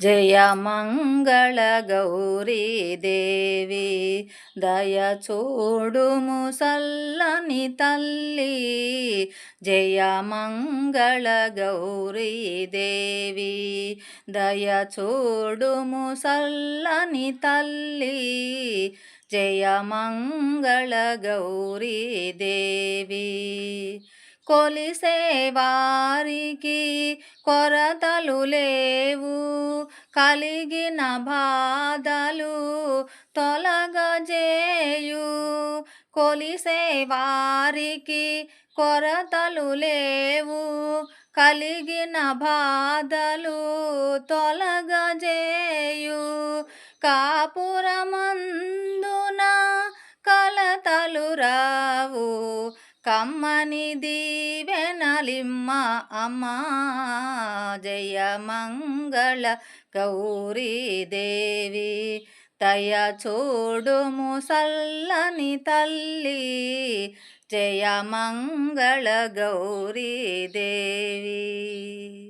జయ మంగళ గౌరీ దేవి దయ చూడుము సల్లని తల్లి. జయ మంగళ గౌరీ దేవి దయ చూడుము సల్లని తల్లి. జయ మంగళ గౌరీ దేవి కొలిసే వారికి కొరతలు లేవు, కలిగిన బాధలు తొలగజేయు. కొలిసే వారికి కొరతలు లేవు, కలిగిన బాధలు తొలగజేయు. కాపురమందున కలతలు రావు, కమ్మని దీవెనలిమ్మ అమ్మా. జయ మంగళ గౌరీ దేవి దయ చూడుము సల్లని తల్లి. జయ మంగళ గౌరీ దేవి.